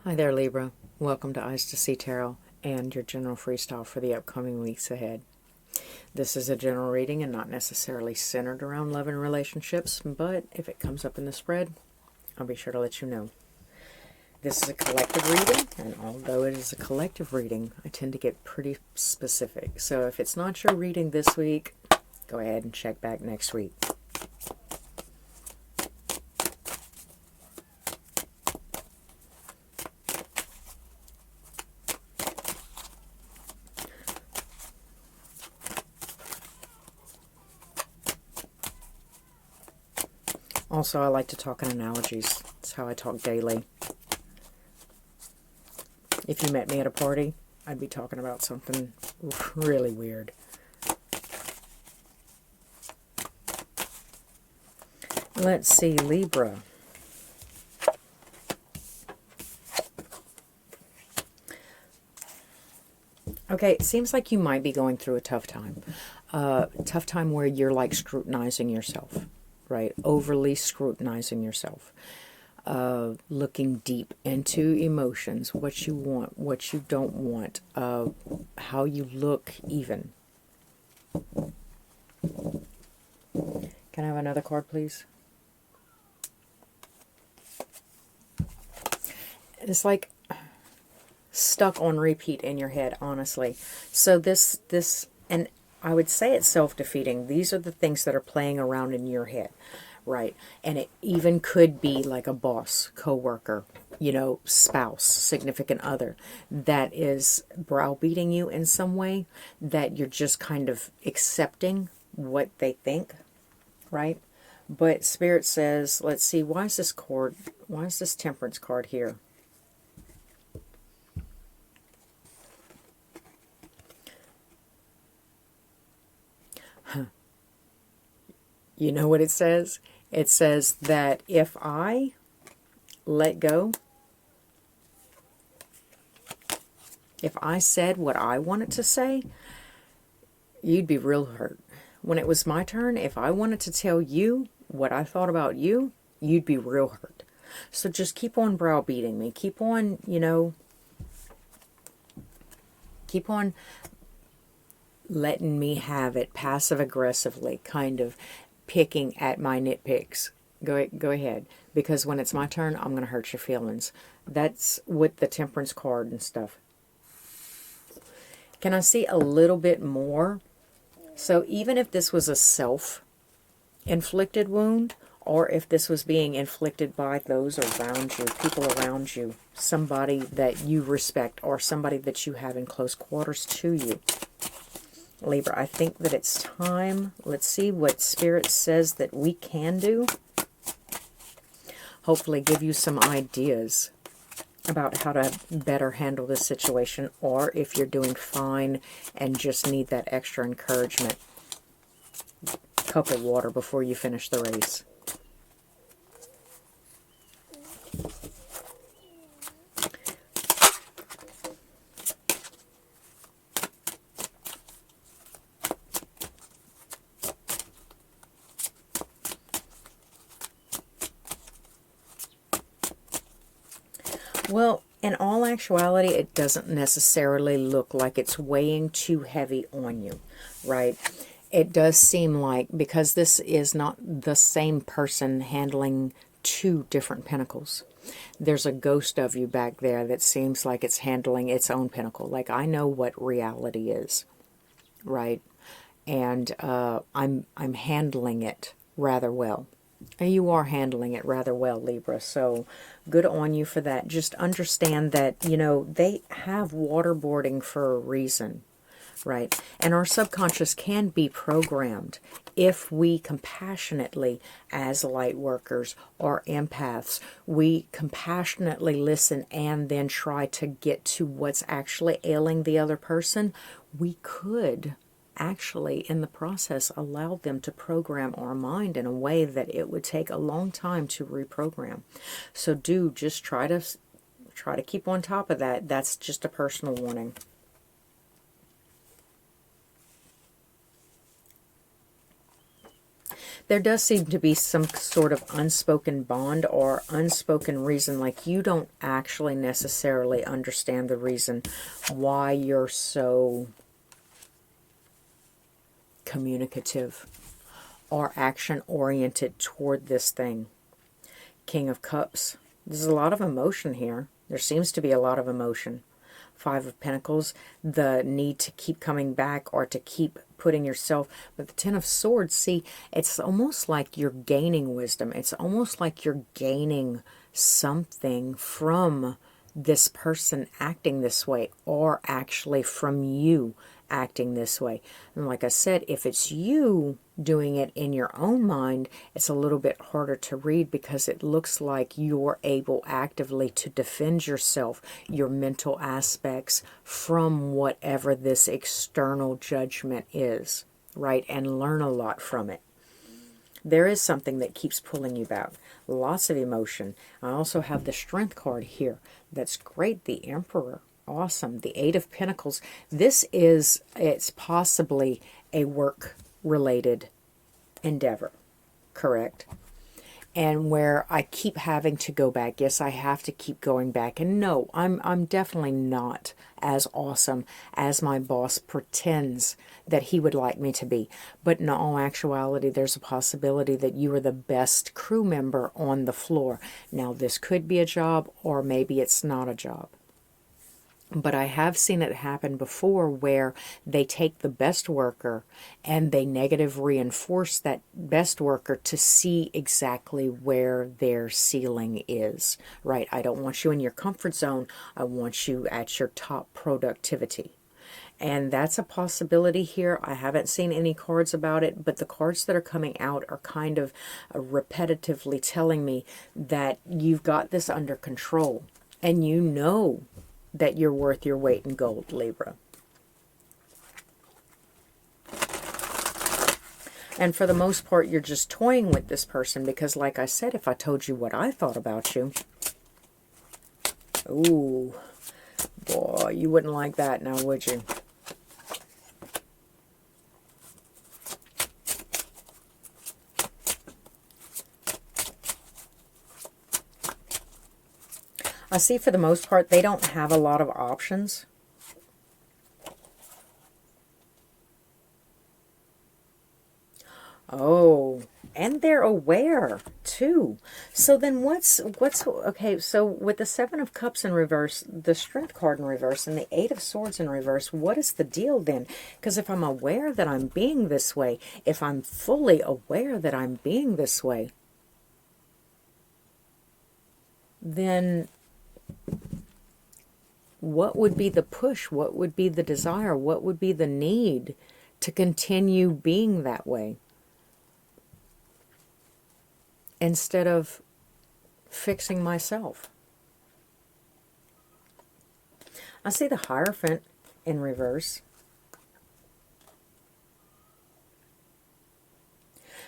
Hi there, Libra. Welcome to Eyes to See Tarot and your general freestyle for the upcoming weeks ahead. This is a general reading and not necessarily centered around love and relationships, but if it comes up in the spread, I'll be sure to let you know. This is a collective reading, and although it is a collective reading, I tend to get pretty specific. So if it's not your reading this week, go ahead and check back next week. Also, I like to talk in analogies. That's how I talk daily. If you met me at a party, I'd be talking about something really weird. Let's see, Libra. Okay, it seems like you might be going through a tough time. Tough time where you're like scrutinizing yourself. Right? Overly scrutinizing yourself. Looking deep into emotions, what you want, what you don't want, how you look even. Can I have another card, please? It's like stuck on repeat in your head, honestly. So this, and I would say it's self-defeating. These are the things that are playing around in your head, right? And it even could be like a boss, coworker, spouse, significant other that is browbeating you in some way, that you're just kind of accepting what they think, right? But Spirit says, let's see, why is this Temperance card here? You know what it says? It says that if I let go, if I said what I wanted to say, you'd be real hurt. When it was my turn, if I wanted to tell you what I thought about you, you'd be real hurt. So just keep on browbeating me. Keep on, keep on letting me have it passive-aggressively, kind of picking at my nitpicks. Go ahead, because when it's my turn, I'm going to hurt your feelings. That's with the Temperance card and stuff. Can I see a little bit more? So even if this was a self-inflicted wound, or if this was being inflicted by those around you, people around you, somebody that you respect, or somebody that you have in close quarters to you, Libra, I think that it's time. Let's see what Spirit says that we can do. Hopefully give you some ideas about how to better handle this situation, or if you're doing fine and just need that extra encouragement. Cup of water before you finish the race. Well, in all actuality, it doesn't necessarily look like it's weighing too heavy on you, right? It does seem like, because this is not the same person handling two different pentacles, there's a ghost of you back there that seems like it's handling its own pentacle. Like, I know what reality is, right? And I'm handling it rather well. You are handling it rather well, Libra, so good on you for that. Just understand that, they have waterboarding for a reason, right? And our subconscious can be programmed if we compassionately, as light workers or empaths, we compassionately listen and then try to get to what's actually ailing the other person. We could actually, in the process, allow them to program our mind in a way that it would take a long time to reprogram. So do just try to keep on top of that. That's just a personal warning. There does seem to be some sort of unspoken bond or unspoken reason, like you don't actually necessarily understand the reason why you're so communicative or action-oriented toward this thing. King of Cups. There's a lot of emotion here. There seems to be a lot of emotion. Five of Pentacles, the need to keep coming back or to keep putting yourself. But the Ten of Swords, see, it's almost like you're gaining wisdom. It's almost like you're gaining something from this person acting this way, or actually from you acting this way. And like I said, if it's you doing it in your own mind, it's a little bit harder to read, because it looks like you're able actively to defend yourself, your mental aspects, from whatever this external judgment is, right? And learn a lot from it. There is something that keeps pulling you back. Lots of emotion. I also have the Strength card here. That's great. The Emperor. Awesome. The Eight of Pentacles. It's possibly a work-related endeavor, correct? And where I keep having to go back. Yes, I have to keep going back. And no, I'm definitely not as awesome as my boss pretends that he would like me to be. But in all actuality, there's a possibility that you are the best crew member on the floor. Now, this could be a job, or maybe it's not a job. But I have seen it happen before, where they take the best worker and they negative reinforce that best worker to see exactly where their ceiling is, right? I don't want you in your comfort zone. I want you at your top productivity. And that's a possibility here. I haven't seen any cards about it, but the cards that are coming out are kind of repetitively telling me that you've got this under control, and you know that you're worth your weight in gold, Libra. And for the most part, you're just toying with this person, because like I said, if I told you what I thought about you, ooh, boy, you wouldn't like that now, would you? I see for the most part, they don't have a lot of options. Oh, and they're aware too. So then what's okay, so with the Seven of Cups in reverse, the Strength card in reverse, and the Eight of Swords in reverse, what is the deal then? Because if I'm aware that I'm being this way, if I'm fully aware that I'm being this way, then what would be the push? What would be the desire? What would be the need to continue being that way, instead of fixing myself? I see the Hierophant in reverse.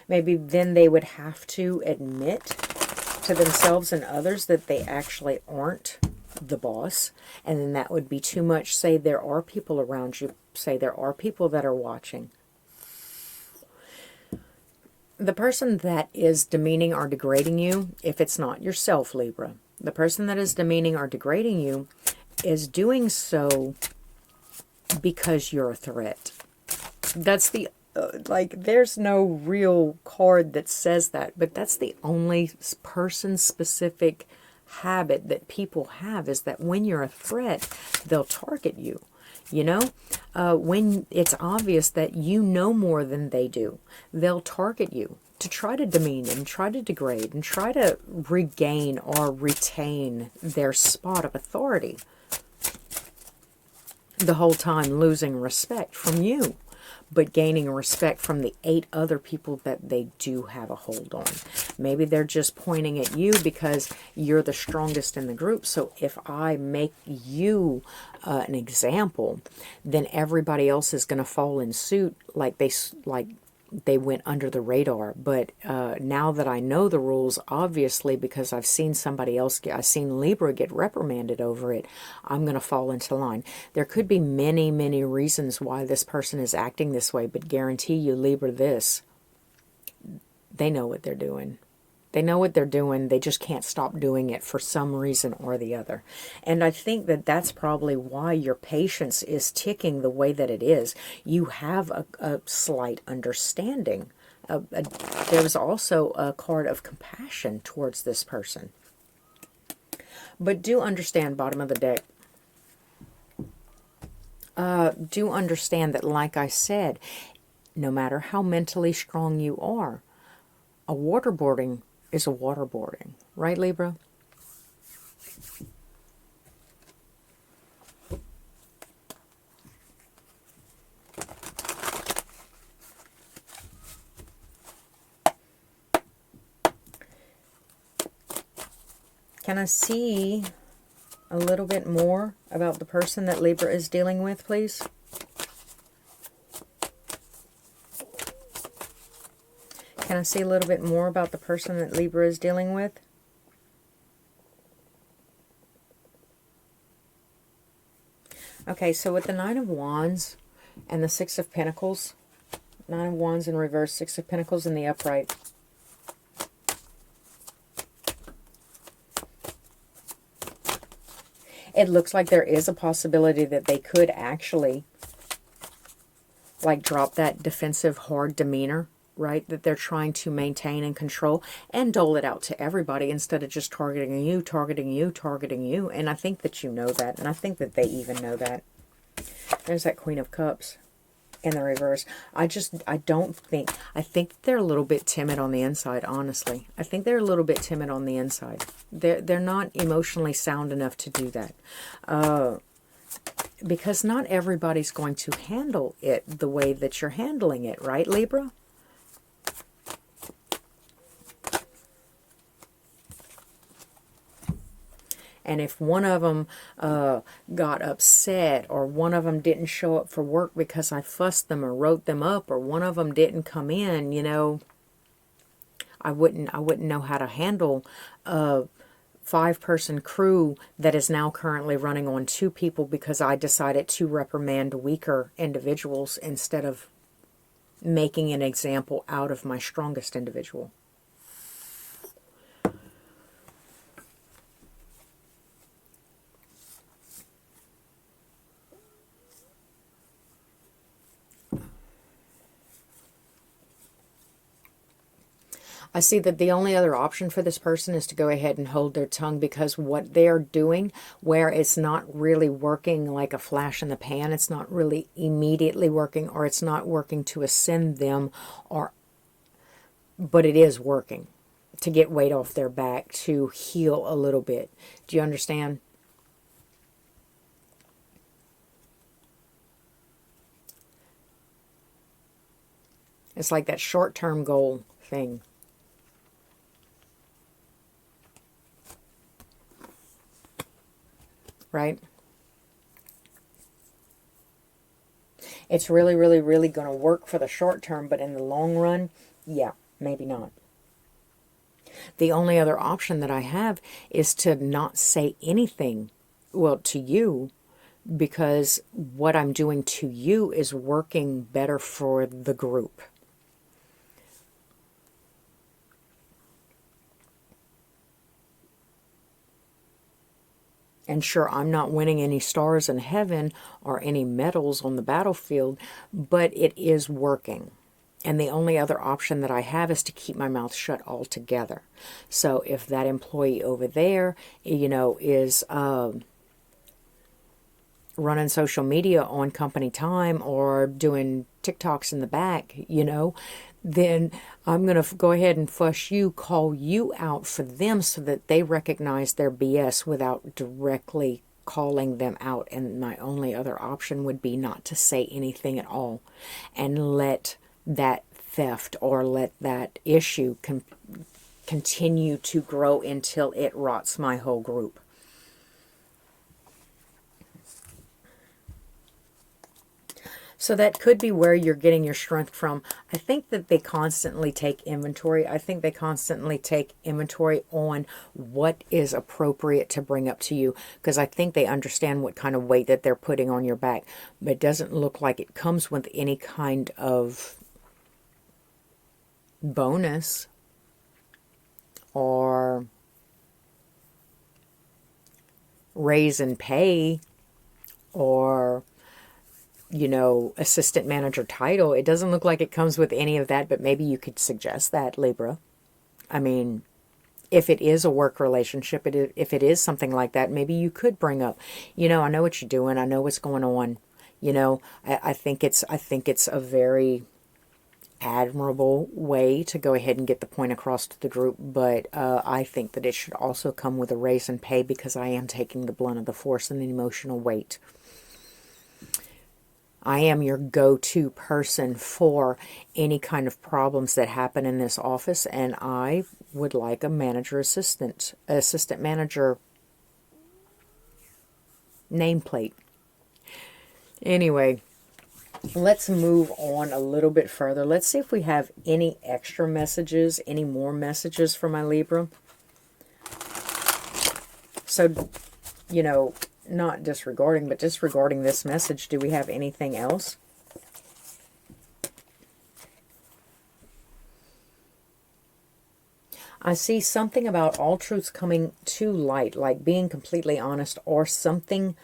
Maybe then they would have to admit to themselves and others that they actually aren't the boss, and then that would be too much. Say there are people around you, say there are people that are watching. The person that is demeaning or degrading you, if it's not yourself, Libra, the person that is demeaning or degrading you is doing so because you're a threat. That's the there's no real card that says that, but that's the only person-specific habit that people have, is that when you're a threat, they'll target you. You know, when it's obvious that you know more than they do, they'll target you to try to demean and try to degrade and try to regain or retain their spot of authority, the whole time losing respect from you, but gaining respect from the 8 other people that they do have a hold on. Maybe they're just pointing at you because you're the strongest in the group. So if I make you an example, then everybody else is going to fall in suit, like they went under the radar. But now that I know the rules, obviously, because I've seen somebody else I've seen Libra get reprimanded over it, I'm going to fall into line. There could be many, many reasons why this person is acting this way, but guarantee you, Libra, this, They know what they're doing. They know what they're doing. They just can't stop doing it for some reason or the other. And I think that that's probably why your patience is ticking the way that it is. You have a slight understanding. There's also a card of compassion towards this person. But do understand, bottom of the deck, do understand that, like I said, no matter how mentally strong you are, a waterboarding is a waterboarding. Right, Libra? Can I see a little bit more about the person that Libra is dealing with, please? Can I see a little bit more about the person that Libra is dealing with? Okay, so with the Nine of Wands and the Six of Pentacles, Nine of Wands in reverse, Six of Pentacles in the upright. It looks like there is a possibility that they could actually, like, drop that defensive, hard demeanor, right, that they're trying to maintain and control, and dole it out to everybody instead of just targeting you, targeting you, targeting you. And I think that you know that, and I think that they even know that. There's that Queen of Cups in the reverse. I think they're a little bit timid on the inside, honestly. I think they're a little bit timid on the inside. They're not emotionally sound enough to do that. Because not everybody's going to handle it the way that you're handling it, right, Libra? And if one of them got upset, or one of them didn't show up for work because I fussed them or wrote them up, or one of them didn't come in, you know, I wouldn't know how to handle a 5-person crew that is now currently running on 2 people because I decided to reprimand weaker individuals instead of making an example out of my strongest individual. I see that the only other option for this person is to go ahead and hold their tongue, because what they're doing, where it's not really working like a flash in the pan, it's not really immediately working, or it's not working to ascend them, but it is working to get weight off their back, to heal a little bit. Do you understand? It's like that short-term goal thing. Right? It's really, really, really going to work for the short term, but in the long run, yeah, maybe not. The only other option that I have is to not say anything, well, to you, because what I'm doing to you is working better for the group. And sure, I'm not winning any stars in heaven or any medals on the battlefield, but it is working. And the only other option that I have is to keep my mouth shut altogether. So if that employee over there, you know, is running social media on company time or doing TikToks in the back, you know, then I'm going to go ahead and fuss you, call you out for them so that they recognize their BS without directly calling them out. And my only other option would be not to say anything at all and let that theft or let that issue continue to grow until it rots my whole group. So that could be where you're getting your strength from. I think that they constantly take inventory. I think they constantly take inventory on what is appropriate to bring up to you, because I think they understand what kind of weight that they're putting on your back. But it doesn't look like it comes with any kind of bonus or raise in pay, or, you know, assistant manager title. It doesn't look like it comes with any of that, but maybe you could suggest that, Libra. I mean, if it is a work relationship, if it is something like that, maybe you could bring up, you know, I know what you're doing. I know what's going on. You know, I think it's a very admirable way to go ahead and get the point across to the group, but I think that it should also come with a raise in pay, because I am taking the blunt of the force and the emotional weight. I am your go-to person for any kind of problems that happen in this office, and I would like a assistant manager nameplate. Anyway, let's move on a little bit further. Let's see if we have any extra messages, any more messages for my Libra. So, you know, not disregarding, but disregarding this message, do we have anything else? I see something about all truths coming to light, like being completely honest, or something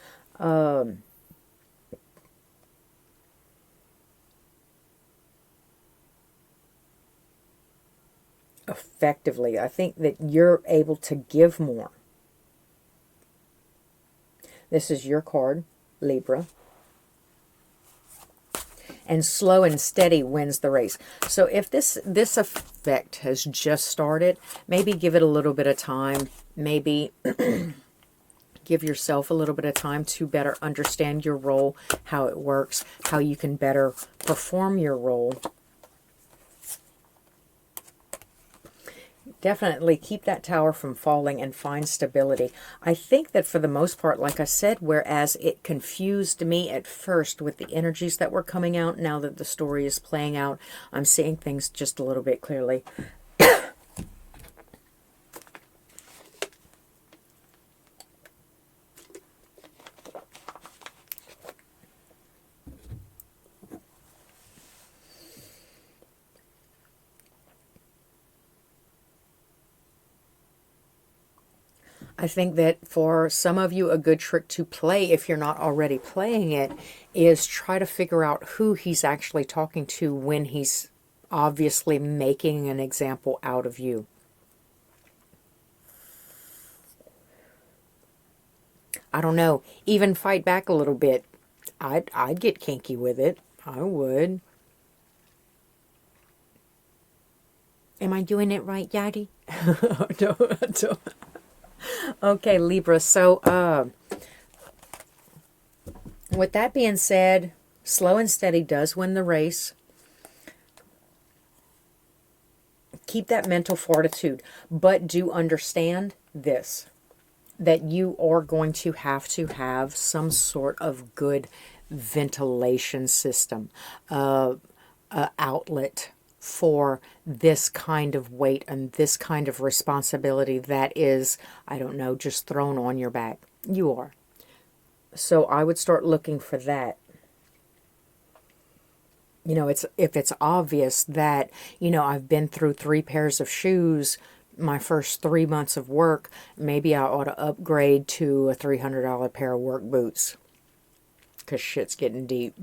effectively. I think that you're able to give more. This is your card, Libra. And slow and steady wins the race. So if this effect has just started, maybe give it a little bit of time. Maybe give yourself a little bit of time to better understand your role, how it works, how you can better perform your role. Definitely keep that tower from falling and find stability. I think that for the most part, like I said, whereas it confused me at first with the energies that were coming out, now that the story is playing out, I'm seeing things just a little bit clearly. I think that for some of you, a good trick to play, if you're not already playing it, is try to figure out who he's actually talking to when he's obviously making an example out of you. I don't know. Even fight back a little bit. I'd get kinky with it. I would. Am I doing it right, Yadi? No. Okay, Libra. So, with that being said, slow and steady does win the race. Keep that mental fortitude, but do understand this, that you are going to have some sort of good ventilation system, outlet for this kind of weight and this kind of responsibility that is, I don't know, just thrown on your back. You are. So I would start looking for that. You know, if it's obvious that, you know, I've been through 3 pairs of shoes my first 3 months of work, maybe I ought to upgrade to a $300 pair of work boots, because shit's getting deep.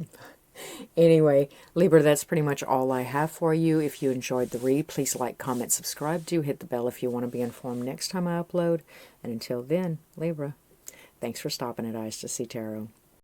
Anyway, Libra, that's pretty much all I have for you. If you enjoyed the read, please like, comment, subscribe. Do hit the bell if you want to be informed next time I upload. And until then, Libra, thanks for stopping at Eyes to See Tarot.